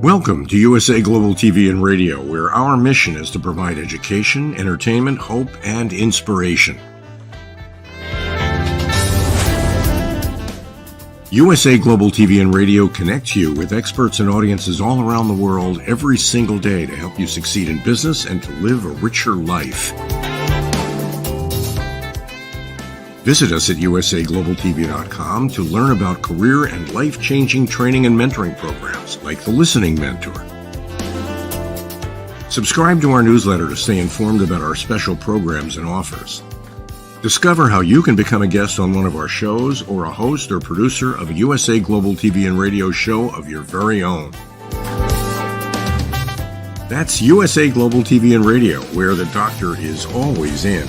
Welcome to USA Global TV and Radio, where our mission is to provide education, entertainment, hope, and inspiration. USA Global TV and Radio connects you with experts and audiences all around the world every single day to help you succeed in business and to live a richer life. Visit us at usaglobaltv.com to learn about career and life-changing training and mentoring programs like the Listening Mentor. Subscribe to our newsletter to stay informed about our special programs and offers. Discover how you can become a guest on one of our shows or a host or producer of a USA Global TV and Radio show of your very own. That's USA Global TV and Radio, where the doctor is always in.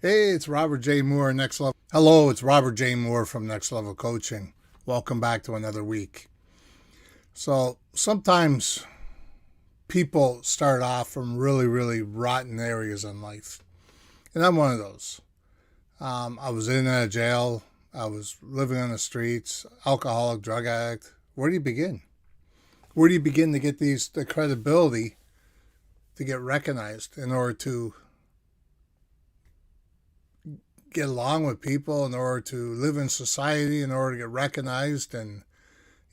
Hey, it's Robert J. Moore, Next Level. Hello, it's Robert J. Moore from Next Level Coaching. Welcome back to another week. So sometimes people start off from really rotten areas in life. And I'm one of those. I was in a jail. I was living on the streets, alcoholic, drug addict. Where do you begin? Where do you begin to get the credibility to get recognized in order to get along with people, in order to live in society, in order to get recognized? And,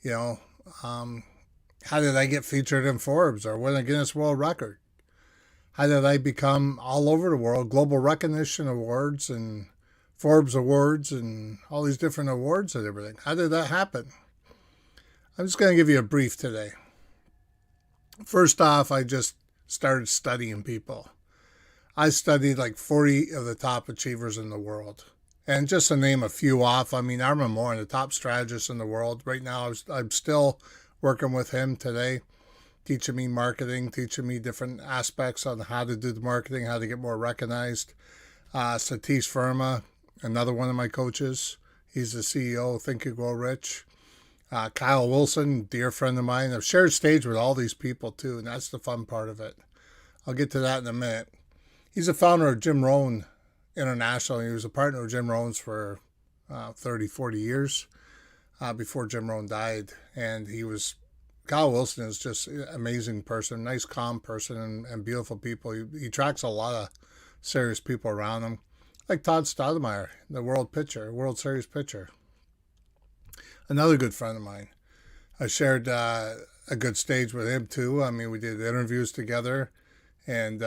how did I get featured in Forbes or win a Guinness World Record? How did I become all over the world, global recognition awards and Forbes awards and all these different awards and everything? How did that happen? I'm just going to give you a brief today. First off, I just started studying people. I studied like 40 of the top achievers in the world. And just to name a few off, Armin Moore, the top strategist in the world. Right now, I'm still working with him today, teaching me marketing, teaching me different aspects on how to do the marketing, how to get more recognized. Satish Verma, another one of my coaches. He's the CEO of Think and Grow Rich. Kyle Wilson, dear friend of mine. I've shared stage with all these people too, and that's the fun part of it. I'll get to that in a minute. He's the founder of Jim Rohn International. He was a partner of Jim Rohn's for 30, 40 years before Jim Rohn died. And Kyle Wilson is just an amazing person, nice, calm person, and beautiful people. He attracts a lot of serious people around him, like Todd Stoudemire, the World Series pitcher. Another good friend of mine. I shared a good stage with him too. We did interviews together, and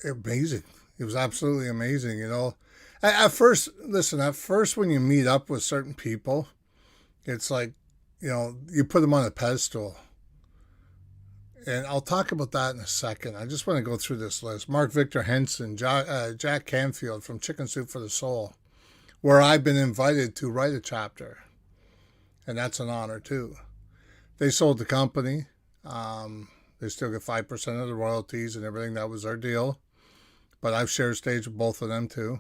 amazing. It was absolutely amazing, At first, when you meet up with certain people, it's like, you put them on a pedestal. And I'll talk about that in a second. I just want to go through this list. Mark Victor Henson, Jack Canfield from Chicken Soup for the Soul, where I've been invited to write a chapter. And that's an honor, too. They sold the company. They still get 5% of the royalties and everything. That was our deal. But I've shared stage with both of them too.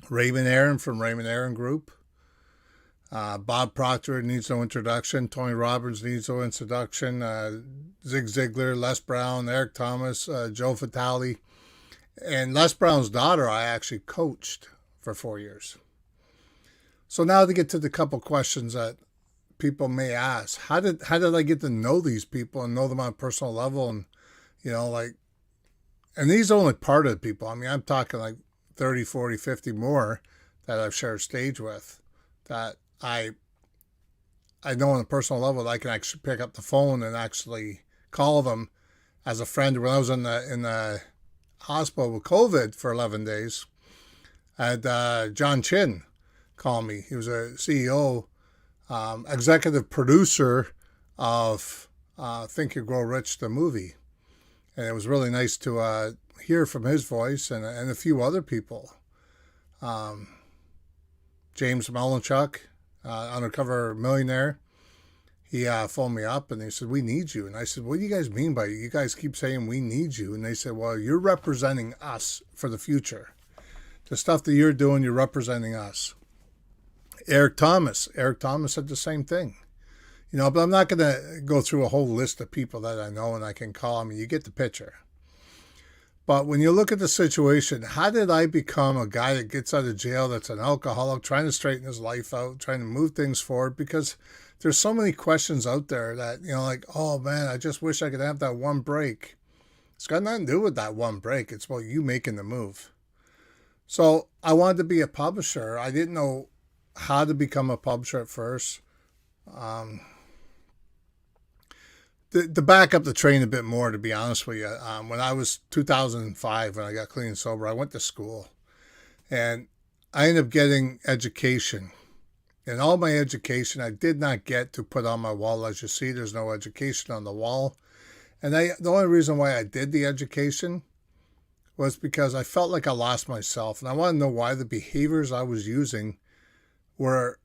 Raymond Aaron from Raymond Aaron Group. Bob Proctor needs no introduction. Tony Robbins needs no introduction. Zig Ziglar, Les Brown, Eric Thomas, Joe Vitale. And Les Brown's daughter I actually coached for 4 years. So now to get to the couple questions that people may ask. How did I get to know these people and know them on a personal level? And, and these are only part of the people. I'm talking like 30, 40, 50 more that I've shared stage with that I know on a personal level that I can actually pick up the phone and actually call them as a friend. When I was in the hospital with COVID for 11 days, I had John Chin call me. He was a CEO, executive producer of Think and Grow Rich, the movie. And it was really nice to hear from his voice and a few other people. James Malinchuk, undercover millionaire, he phoned me up and they said, "We need you." And I said, "What do you guys mean by you guys keep saying we need you?" And they said, "Well, you're representing us for the future. The stuff that you're doing, you're representing us." Eric Thomas. Eric Thomas said the same thing. But I'm not going to go through a whole list of people that I know and I can call. I mean, you get the picture. But when you look at the situation, how did I become a guy that gets out of jail that's an alcoholic, trying to straighten his life out, trying to move things forward? Because there's so many questions out there that, like, oh man, I just wish I could have that one break. It's got nothing to do with that one break. It's about you making the move. So I wanted to be a publisher. I didn't know how to become a publisher at first. To back up the train a bit more, to be honest with you, when I was 2005, when I got clean and sober, I went to school. And I ended up getting education. And all my education I did not get to put on my wall. As you see, there's no education on the wall. And the only reason why I did the education was because I felt like I lost myself. And I want to know why the behaviors I was using were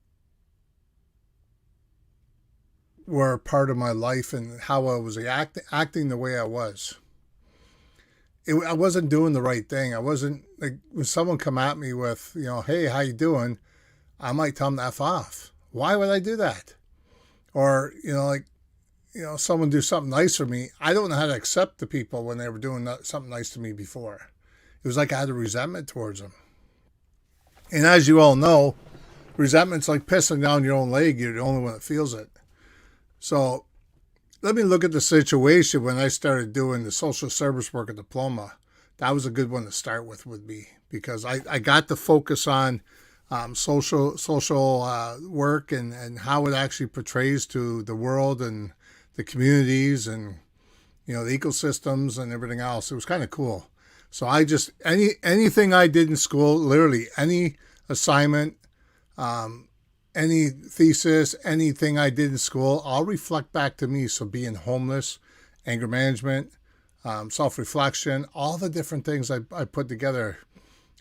part of my life and how I was acting the way I was. I wasn't doing the right thing. I wasn't, like, when someone come at me with, hey, how you doing? I might tell them to F off. Why would I do that? Or, someone do something nice for me. I don't know how to accept the people when they were doing something nice to me before. It was like I had a resentment towards them. And as you all know, resentment's like pissing down your own leg. You're the only one that feels it. So let me look at the situation when I started doing the social service worker diploma. That was a good one to start with me, because I got to focus on social work and how it actually portrays to the world and the communities and the ecosystems and everything else. It was kind of cool. So I just anything I did in school, literally any assignment, any thesis, anything I did in school, I'll reflect back to me. So being homeless, anger management, self-reflection, all the different things I put together.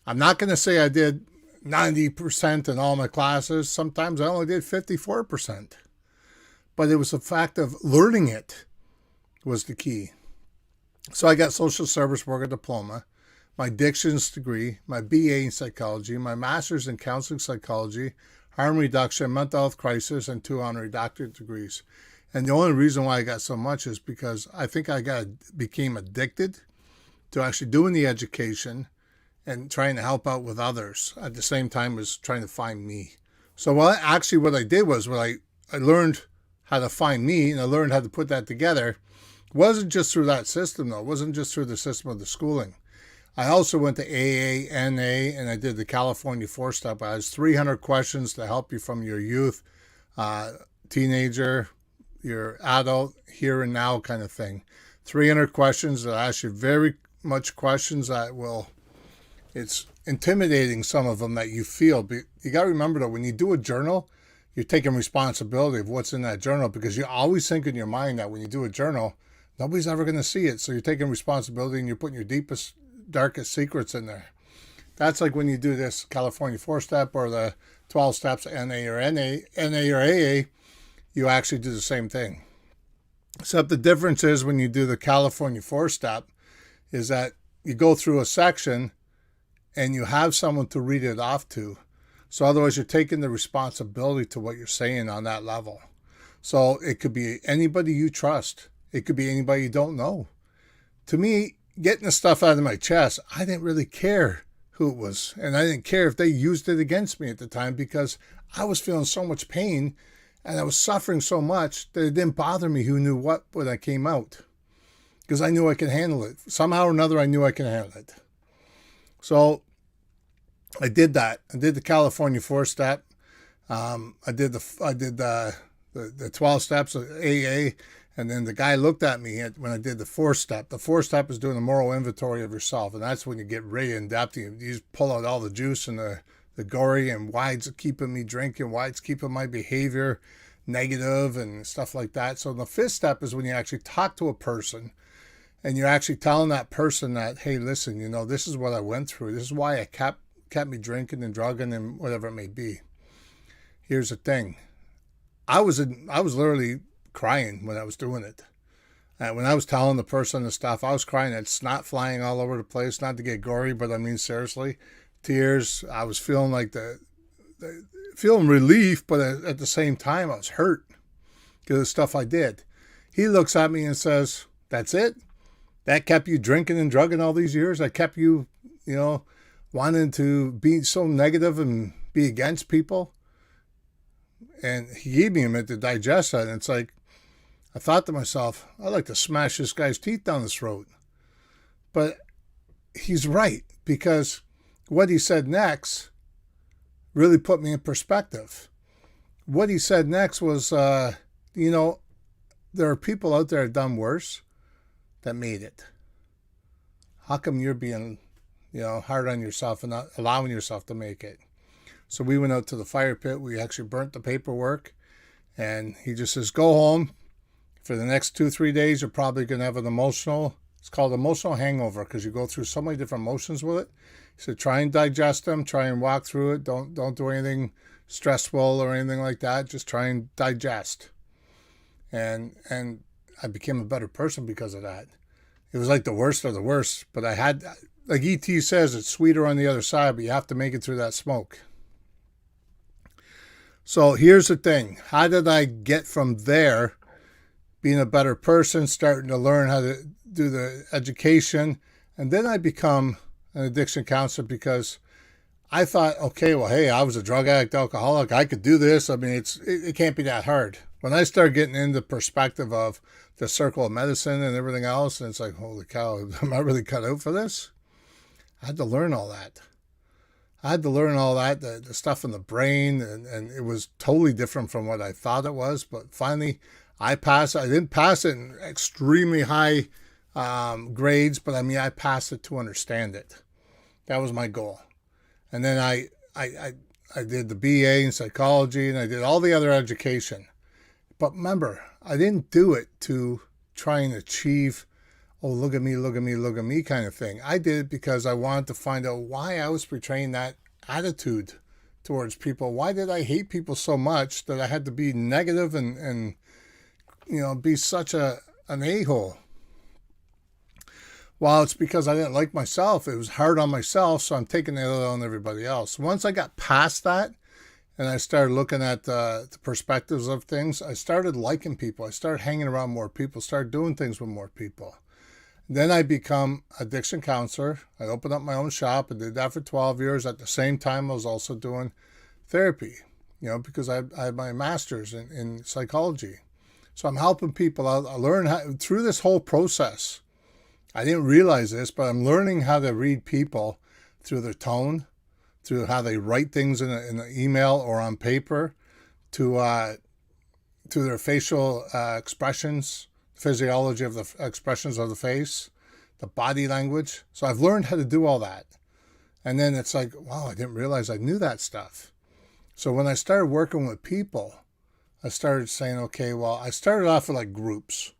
I'm not going to say I did 90% in all my classes. Sometimes I only did 54%. But it was the fact of learning it was the key. So I got social service worker diploma, my addictions degree, my BA in psychology, my master's in counseling psychology, harm reduction, mental health crisis, and 2 honorary doctorate degrees. And the only reason why I got so much is because I think I became addicted to actually doing the education and trying to help out with others at the same time as trying to find me. So what I did was I learned how to find me, and I learned how to put that together. It wasn't just through that system, though. It wasn't just through the system of the schooling. I also went to AA, NA, and I did the California 4-step. I has 300 questions to help you from your youth, teenager, your adult, here and now kind of thing. 300 questions that ask you very much questions that it's intimidating, some of them that you feel. But you got to remember, though, when you do a journal, you're taking responsibility of what's in that journal, because you always think in your mind that when you do a journal, nobody's ever going to see it. So you're taking responsibility and you're putting your deepest, darkest secrets in there. That's like when you do this California 4-step or the 12 steps, NA or AA, you actually do the same thing. Except the difference is when you do the California 4-step is that you go through a section and you have someone to read it off to. So otherwise you're taking the responsibility to what you're saying on that level. So it could be anybody you trust. It could be anybody you don't know. To me, getting the stuff out of my chest, I didn't really care who it was. And I didn't care if they used it against me at the time, because I was feeling so much pain and I was suffering so much that it didn't bother me who knew what when I came out. Because I knew I could handle it. Somehow or another, I knew I could handle it. So I did that. I did the California 4-step. I did the 12 steps of AA. And then the guy looked at me when I did the 4-step. The 4-step is doing a moral inventory of yourself. And that's when you get really in depth. You just pull out all the juice and the gory and why it's keeping me drinking, why it's keeping my behavior negative and stuff like that. So the 5th step is when you actually talk to a person and you're actually telling that person that, hey, listen, this is what I went through. This is why I kept me drinking and drugging and whatever it may be. Here's the thing. I was literally crying when I was doing it. And when I was telling the person the stuff, I was crying. It's snot flying all over the place, not to get gory, but I mean, seriously, tears. I was feeling like the feeling relief, but at the same time, I was hurt because of the stuff I did. He looks at me and says, "That's it? That kept you drinking and drugging all these years? That kept you, wanting to be so negative and be against people?" And he gave me a minute to digest that. And it's like, I thought to myself, I'd like to smash this guy's teeth down his throat. But he's right, because what he said next really put me in perspective. What he said next was, there are people out there that have done worse that made it. How come you're being, hard on yourself and not allowing yourself to make it? So we went out to the fire pit. We actually burnt the paperwork. And he just says, go home. For the next 2-3 days, you're probably going to have it's called emotional hangover, because you go through so many different emotions with it. He said, try and digest them, try and walk through it. Don't do anything stressful or anything like that. Just try and digest. And I became a better person because of that. It was like the worst of the worst, but I had, like E.T. says, it's sweeter on the other side, but you have to make it through that smoke. So here's the thing. How did I get from there, being a better person, starting to learn how to do the education, and then I become an addiction counselor because I thought, okay, well, hey, I was a drug addict, alcoholic. I could do this. I mean, it can't be that hard. When I started getting into perspective of the circle of medicine and everything else, and it's like, holy cow, am I really cut out for this? I had to learn all that. The stuff in the brain, and it was totally different from what I thought it was. But finally, I passed. I didn't pass it in extremely high grades, but I mean, I passed it to understand it. That was my goal. And then I did the BA in psychology, and I did all the other education. But remember, I didn't do it to try and achieve, oh, look at me kind of thing. I did it because I wanted to find out why I was portraying that attitude towards people. Why did I hate people so much that I had to be negative and be such an a-hole? Well, it's because I didn't like myself. It was hard on myself, so I'm taking it out on everybody else. Once I got past that and I started looking at the perspectives of things, I started liking people. I started hanging around more people, started doing things with more people. Then I become addiction counselor. I opened up my own shop. I did that for 12 years. At the same time, I was also doing therapy, because I had my master's in psychology. So I'm helping people out. I learned how, through this whole process. I didn't realize this, but I'm learning how to read people through their tone, through how they write things in an email or on paper, to their facial expressions, physiology of the expressions of the face, the body language. So I've learned how to do all that. And then it's like, wow, I didn't realize I knew that stuff. So when I started working with people, I started saying, okay, well, I started off with like groups.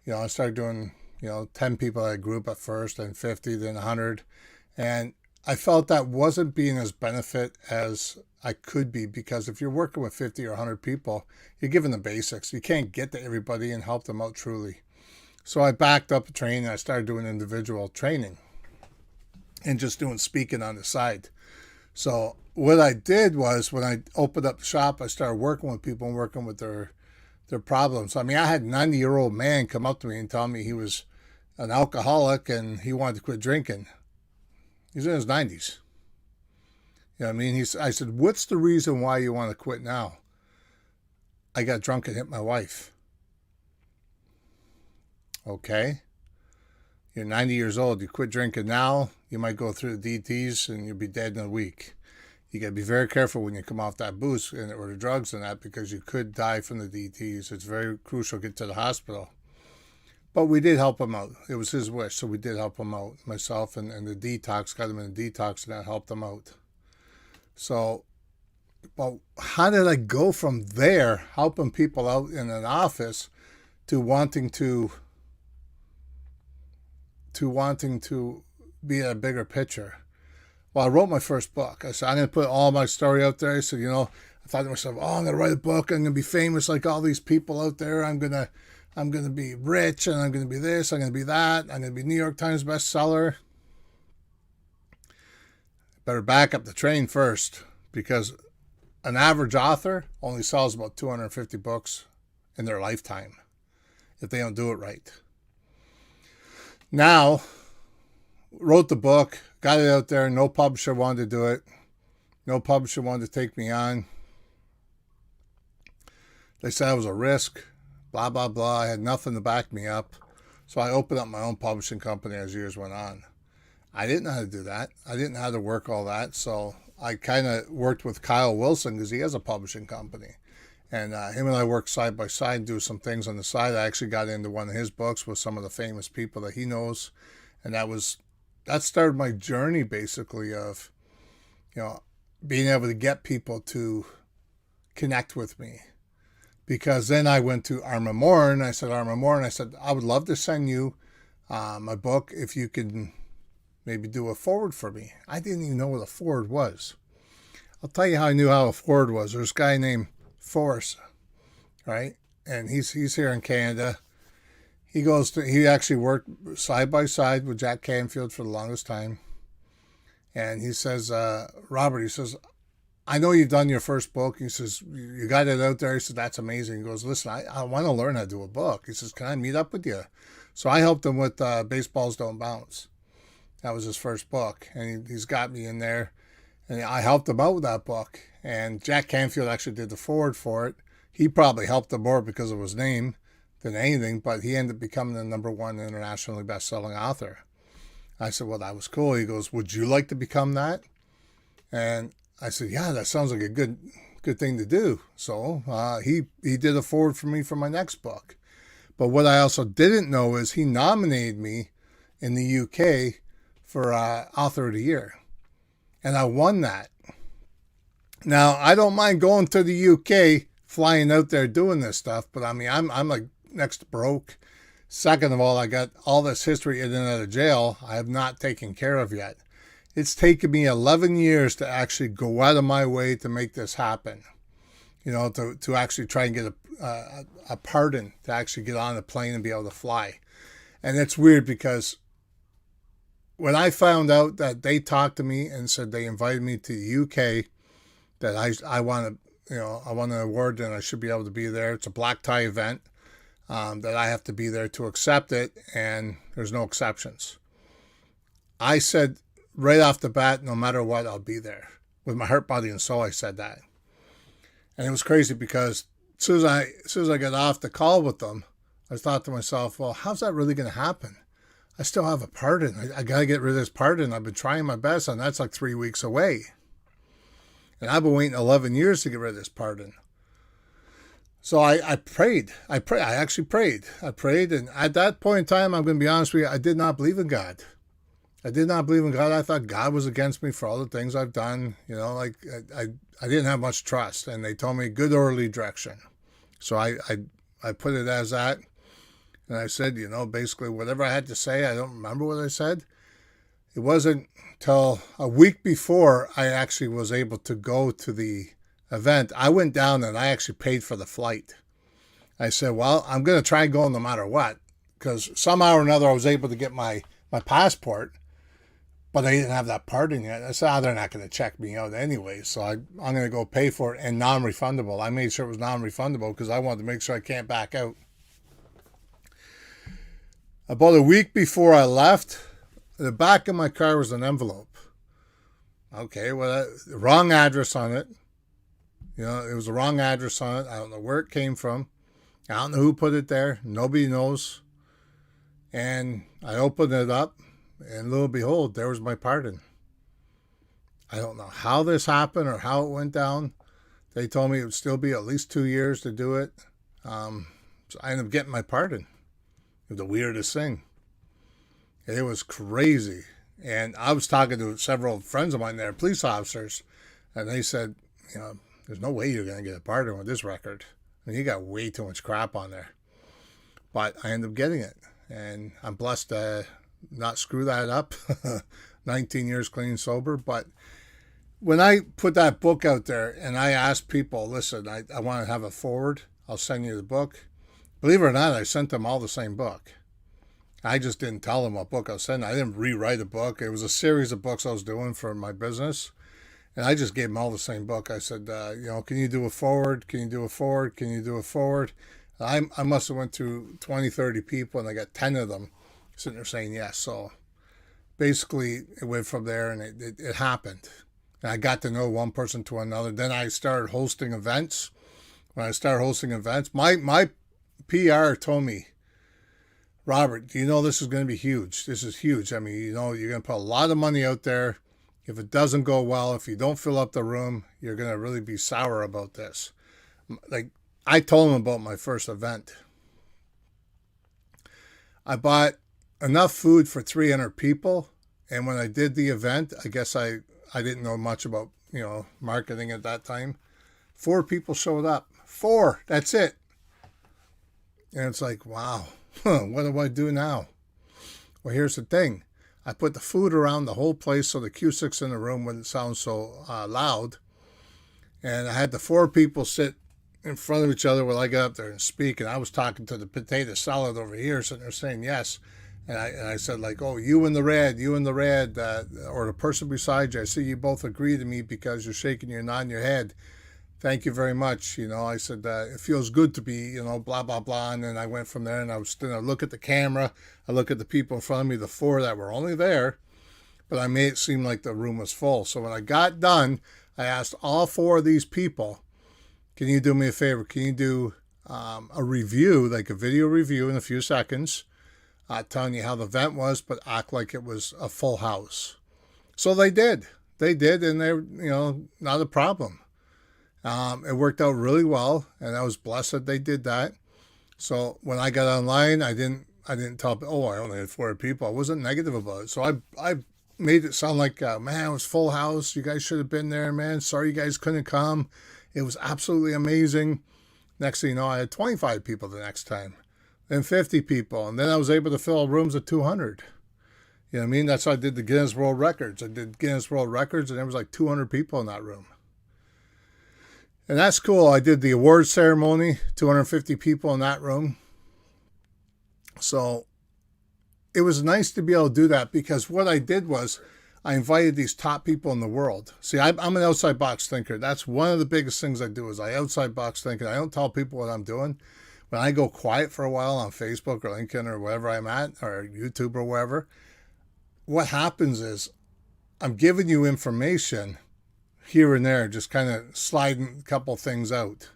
I started doing 10 people at a group at first, then 50, then 100. And I felt that wasn't being as benefit as I could be, because if you're working with 50 or 100 people, you're given the basics. You can't get to everybody and help them out truly. So I backed up the training. I started doing individual training and just doing speaking on the side. So what I did was, when I opened up the shop, I started working with people and working with their problems. I mean, I had a 90-year-old man come up to me and tell me he was an alcoholic and he wanted to quit drinking. He's in his 90s. You know what I mean? I said, what's the reason why you want to quit now? I got drunk and hit my wife. Okay. You're 90 years old. You quit drinking now, you might go through the DTs and you'll be dead in a week. You got to be very careful when you come off that booze or the drugs and that, because you could die from the DTs. It's very crucial to get to the hospital. But we did help him out. It was his wish, so we did help him out. Myself and the detox, got him in the detox, and that helped him out. So, well, how did I go from there, helping people out in an office, to wanting to be a bigger picture? Well, I wrote my first book. I said, I'm going to put all my story out there. I said, I thought to myself, oh, I'm going to write a book. I'm going to be famous like all these people out there. I'm going to be rich, and I'm going to be this, I'm going to be that. I'm going to be New York Times bestseller. Better back up the train first, because an average author only sells about 250 books in their lifetime if they don't do it right. Now, wrote the book, got it out there. No publisher wanted to do it. No publisher wanted to take me on. They said I was a risk, blah, blah, blah. I had nothing to back me up. So I opened up my own publishing company as years went on. I didn't know how to do that. I didn't know how to work all that. So I kind of worked with Kyle Wilson because he has a publishing company. And him and I worked side by side and do some things on the side. I actually got into one of his books with some of the famous people that he knows. And that started my journey basically of, being able to get people to connect with me. Because then I went to Arma Moore and I said, I would love to send you my book if you could maybe do a forward for me. I didn't even know what a forward was. I'll tell you how I knew how a forward was. There's a guy named Forbes, right? And he's here in Canada. He actually worked side by side with Jack Canfield for the longest time. And he says, Robert, I know you've done your first book. He says, you got it out there. He says, that's amazing. He goes, listen, I want to learn how to do a book. He says, can I meet up with you? So I helped him with Baseballs Don't Bounce. That was his first book. And he's got me in there. And I helped him out with that book. And Jack Canfield actually did the forward for it. He probably helped him more because of his name than anything, but he ended up becoming the #1 internationally best-selling author. I said, well, that was cool. He goes, would you like to become that? And I said, yeah, that sounds like a good thing to do. So he did a forward for me for my next book. But what I also didn't know is he nominated me in the UK for Author of the Year. And I won that. Now, I don't mind going to the UK, flying out there doing this stuff, but I mean, I'm like next to broke. Second of all, I got all this history in and out of jail I have not taken care of yet. It's taken me 11 years to actually go out of my way to make this happen. To actually try and get a pardon, to actually get on a plane and be able to fly. And it's weird because when I found out that they talked to me and said they invited me to the UK, that I want an award and I should be able to be there. It's a black tie event that I have to be there to accept it, and there's no exceptions. I said right off the bat, no matter what, I'll be there. With my heart, body, and soul, I said that. And it was crazy because as soon as I got off the call with them, I thought to myself, well, how's that really going to happen? I still have a pardon. I got to get rid of this pardon. I've been trying my best, and that's like 3 weeks away. And I've been waiting 11 years to get rid of this pardon. So I prayed. I actually prayed. I prayed. And at that point in time, I'm going to be honest with you, I did not believe in God. I did not believe in God. I thought God was against me for all the things I've done. I didn't have much trust. And they told me good early direction. So I put it as that. And I said, basically whatever I had to say, I don't remember what I said. It wasn't till a week before I actually was able to go to the event. I went down and I actually paid for the flight. I said, well, I'm going to try and go no matter what, because somehow or another I was able to get my passport, but I didn't have that pardon yet. I said, they're not going to check me out anyway, so I'm going to go pay for it, and non-refundable. I made sure it was non-refundable because I wanted to make sure I can't back out. About a week before I left, in the back of my car was an envelope. Okay, well, the wrong address on it. It was the wrong address on it. I don't know where it came from. I don't know who put it there. Nobody knows. And I opened it up, and lo and behold, there was my pardon. I don't know how this happened or how it went down. They told me it would still be at least 2 years to do it. So I ended up getting my pardon. It was the weirdest thing. It was crazy. And I was talking to several friends of mine there, police officers, and they said, there's no way you're going to get a pardon with this record. I mean, you got way too much crap on there. But I ended up getting it. And I'm blessed to not screw that up. 19 years clean and sober. But when I put that book out there and I asked people, listen, I want to have a forward. I'll send you the book. Believe it or not, I sent them all the same book. I just didn't tell them what book I was sending. I didn't rewrite a book. It was a series of books I was doing for my business. And I just gave them all the same book. I said, can you do a forward? Can you do a forward? Can you do a forward? I must have went through 20, 30 people, and I got 10 of them sitting there saying yes. So basically, it went from there, and it happened. And I got to know one person to another. Then I started hosting events. When I started hosting events, my PR told me, Robert, do you know this is going to be huge? This is huge. I mean, you're going to put a lot of money out there. If it doesn't go well, if you don't fill up the room, you're going to really be sour about this. Like, I told him about my first event. I bought enough food for 300 people. And when I did the event, I guess I didn't know much about, marketing at that time. 4 people showed up. 4, that's it. And it's like, wow, what do I do now? Well, here's the thing. I put the food around the whole place so the acoustics in the room wouldn't sound so loud. And I had the 4 people sit in front of each other while I got up there and speak. And I was talking to the potato salad over here, sitting there saying yes. And I said, like, oh, you in the red, or the person beside you, I see you both agree to me because you're shaking your nodding your head. Thank you very much. I said, it feels good to be, blah, blah, blah. And then I went from there, and I look at the camera. I look at the people in front of me, the 4 that were only there, but I made it seem like the room was full. So when I got done, I asked all 4 of these people, can you do me a favor? Can you do a review, like a video review in a few seconds, telling you how the event was, but act like it was a full house? So they did. And they're, not a problem. It worked out really well, and I was blessed that they did that. So when I got online, I didn't tell people, oh, I only had 4 people. I wasn't negative about it. So I made it sound like, man, it was full house. You guys should have been there, man. Sorry you guys couldn't come. It was absolutely amazing. Next thing you know, I had 25 people the next time, then 50 people, and then I was able to fill rooms of 200. You know what I mean? That's how I did the Guinness World Records. I did Guinness World Records, and there was like 200 people in that room. And that's cool. I did the awards ceremony, 250 people in that room. So it was nice to be able to do that, because what I did was I invited these top people in the world. See, I'm an outside box thinker. That's one of the biggest things I do, is I outside box think. I don't tell people what I'm doing. When I go quiet for a while on Facebook or LinkedIn or wherever I'm at, or YouTube or wherever, what happens is I'm giving you information here and there, just kind of sliding a couple things out,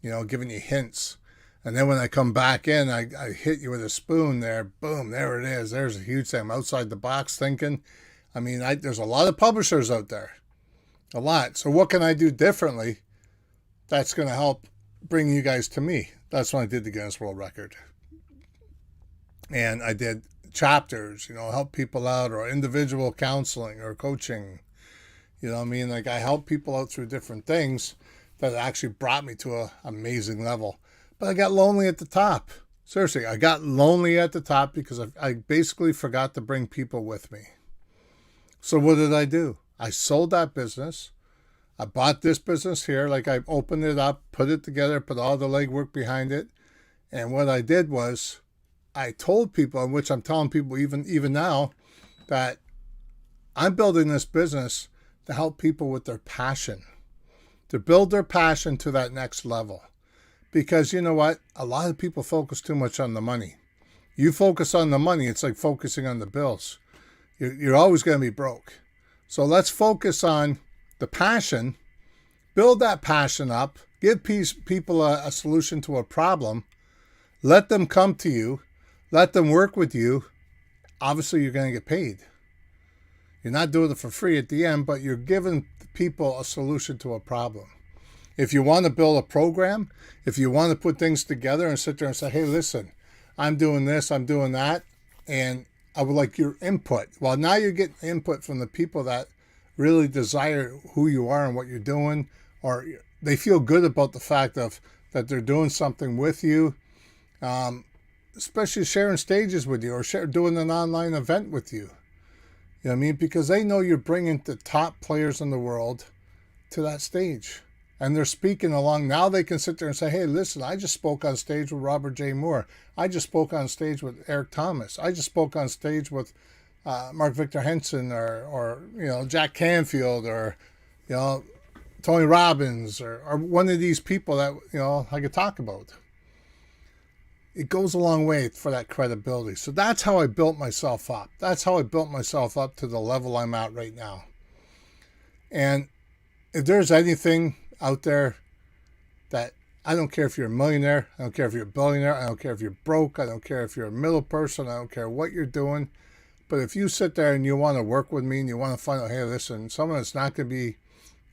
giving you hints. And then when I come back in, I hit you with a spoon there. Boom, there it is. There's a huge thing. I'm outside the box thinking. I mean, there's a lot of publishers out there. A lot. So what can I do differently that's going to help bring you guys to me? That's when I did the Guinness World Record. And I did chapters, help people out, or individual counseling or coaching. You know what I mean? Like, I help people out through different things that actually brought me to an amazing level. But I got lonely at the top. Seriously, I got lonely at the top because I basically forgot to bring people with me. So what did I do? I sold that business. I bought this business here. Like, I opened it up, put it together, put all the legwork behind it. And what I did was I told people, which I'm telling people even now, that I'm building this business to help people with their passion, to build their passion to that next level. Because you know what? A lot of people focus too much on the money. You focus on the money, it's like focusing on the bills. You're always going to be broke. So let's focus on the passion, build that passion up, give people a solution to a problem, let them come to you, let them work with you. Obviously, you're going to get paid. You're not doing it for free at the end, but you're giving people a solution to a problem. If you want to build a program, if you want to put things together and sit there and say, hey, listen, I'm doing this, I'm doing that, and I would like your input. Well, now you're getting input from the people that really desire who you are and what you're doing, or they feel good about the fact that they're doing something with you, especially sharing stages with you, or doing an online event with you. You know what I mean? Because they know you're bringing the top players in the world to that stage. And they're speaking along. Now they can sit there and say, hey, listen, I just spoke on stage with Robert J. Moore. I just spoke on stage with Eric Thomas. I just spoke on stage with Mark Victor Henson or Jack Canfield or you know, Tony Robbins or one of these people that, you know, I could talk about. It goes a long way for that credibility. So that's how I built myself up. That's how I built myself up to the level I'm at right now. And if there's anything out there that, I don't care if you're a millionaire, I don't care if you're a billionaire, I don't care if you're broke, I don't care if you're a middle person, I don't care what you're doing. But if you sit there and you want to work with me and you want to find out, hey, listen, someone that's not going to be,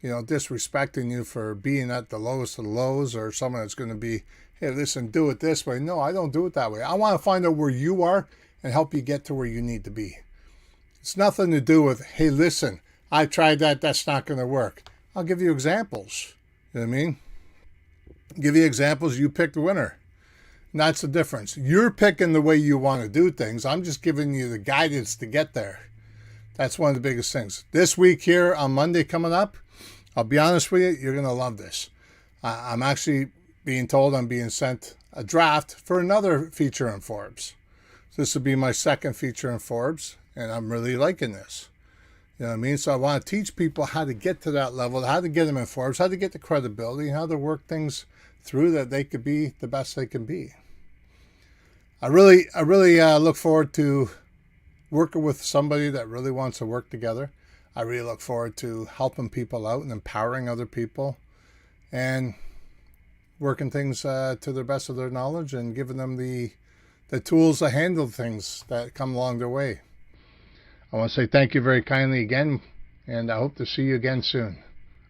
you know, disrespecting you for being at the lowest of the lows, or someone that's going to be, hey, listen, do it this way. No, I don't do it that way. I want to find out where you are and help you get to where you need to be. It's nothing to do with, hey, listen, I tried that, that's not going to work. I'll give you examples. You know what I mean? Give you examples, you pick the winner. And that's the difference. You're picking the way you want to do things. I'm just giving you the guidance to get there. That's one of the biggest things. This week here on Monday coming up, I'll be honest with you, you're going to love this. I'm actually being told I'm being sent a draft for another feature in Forbes. So this will be my second feature in Forbes, and I'm really liking this. You know what I mean? So I want to teach people how to get to that level, how to get them in Forbes, how to get the credibility, how to work things through that they could be the best they can be. I really look forward to working with somebody that really wants to work together. I really look forward to helping people out and empowering other people and working things to the best of their knowledge and giving them the tools to handle things that come along their way. I want to say thank you very kindly again, and I hope to see you again soon.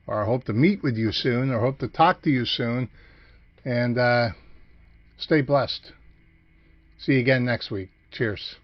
Or I hope to meet with you soon, or hope to talk to you soon. And stay blessed. See you again next week. Cheers.